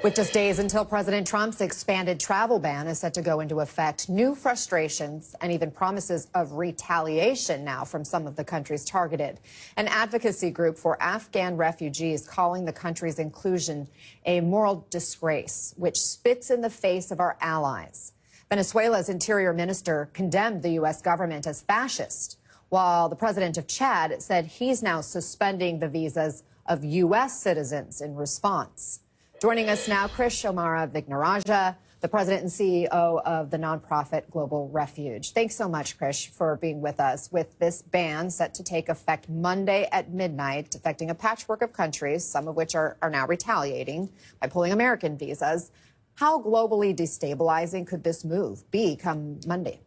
With just days until President Trump's expanded travel ban is set to go into effect, new frustrations and even promises of retaliation now from some of the countries targeted. An advocacy group for Afghan refugees calling the country's inclusion a moral disgrace, which spits in the face of our allies. Venezuela's interior minister condemned the U.S. government as fascist, while the president of Chad said he's now suspending the visas of U.S. citizens in response. Joining us now, Krish O'Mara Vignarajah, the president and CEO of the nonprofit Global Refuge. Thanks so much, Krish, for being with us. With this ban set to take effect Monday at midnight, affecting a patchwork of countries, some of which are now retaliating by pulling American visas, how globally destabilizing could this move be come Monday?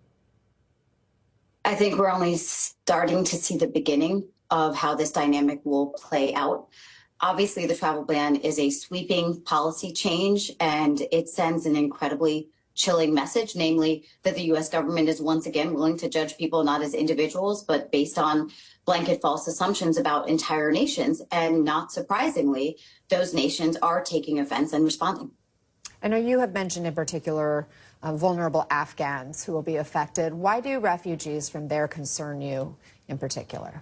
I think we're only starting to see the beginning of how this dynamic will play out. Obviously, the travel ban is a sweeping policy change, and it sends an incredibly chilling message, namely that the U.S. government is once again willing to judge people not as individuals, but based on blanket false assumptions about entire nations. And not surprisingly, those nations are taking offense and responding. I know you have mentioned in particular vulnerable Afghans who will be affected. Why do refugees from there concern you in particular?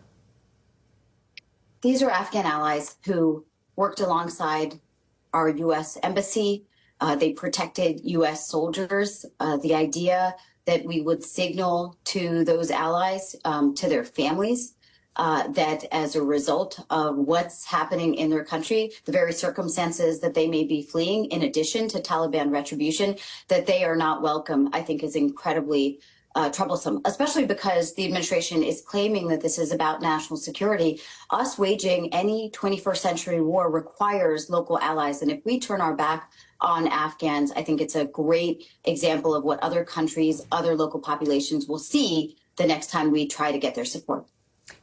These are Afghan allies who worked alongside our U.S. embassy. They protected U.S. soldiers. The idea that we would signal to those allies, to their families, that as a result of what's happening in their country, the very circumstances that they may be fleeing, in addition to Taliban retribution, that they are not welcome, I think is incredibly troublesome, especially because the administration is claiming that this is about national security. Us waging any 21st century war requires local allies. And if we turn our back on Afghans, I think it's a great example of what other countries, other local populations will see the next time we try to get their support.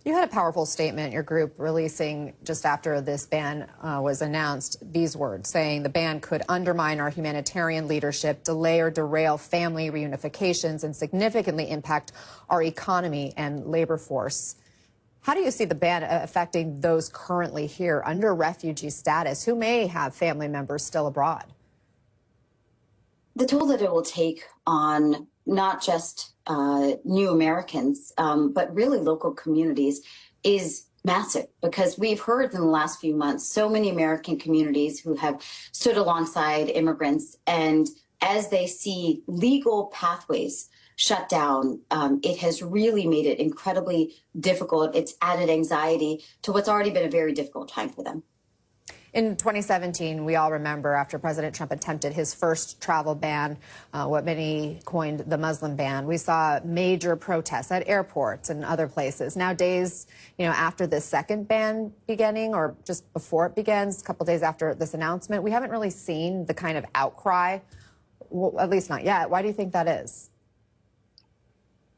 You had a powerful statement, your group releasing just after this ban was announced, these words, saying the ban could undermine our humanitarian leadership, delay or derail family reunifications, and significantly impact our economy and labor force. How do you see the ban affecting those currently here under refugee status who may have family members still abroad? The toll that it will take on not just new Americans, but really local communities is massive, because we've heard in the last few months so many American communities who have stood alongside immigrants, and as they see legal pathways shut down, it has really made it incredibly difficult. It's added anxiety to what's already been a very difficult time for them. In 2017, we all remember after President Trump attempted his first travel ban, what many coined the Muslim ban, we saw major protests at airports and other places. Now, days, after this second ban beginning, or just before it begins, a couple days after this announcement, we haven't really seen the kind of outcry, well, at least not yet. Why do you think that is?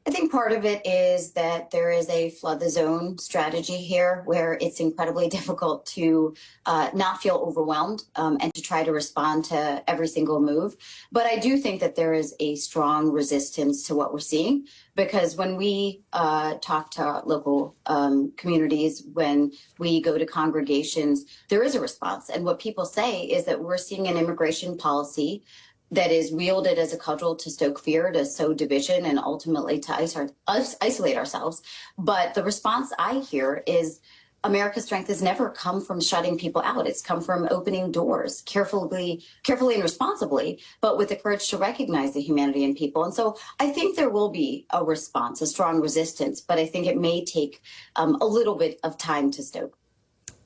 I think part of it is that there is a flood the zone strategy here, where it's incredibly difficult to not feel overwhelmed and to try to respond to every single move. But I do think that there is a strong resistance to what we're seeing, because when we talk to local communities, when we go to congregations, there is a response. And what people say is that we're seeing an immigration policy that is wielded as a cudgel to stoke fear, to sow division, and ultimately to isolate ourselves. But the response I hear is America's strength has never come from shutting people out. It's come from opening doors carefully and responsibly, but with the courage to recognize the humanity in people. And so I think there will be a response, a strong resistance, but I think it may take a little bit of time to stoke.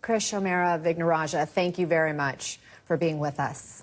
Krish O'Mara Vignarajah, thank you very much for being with us.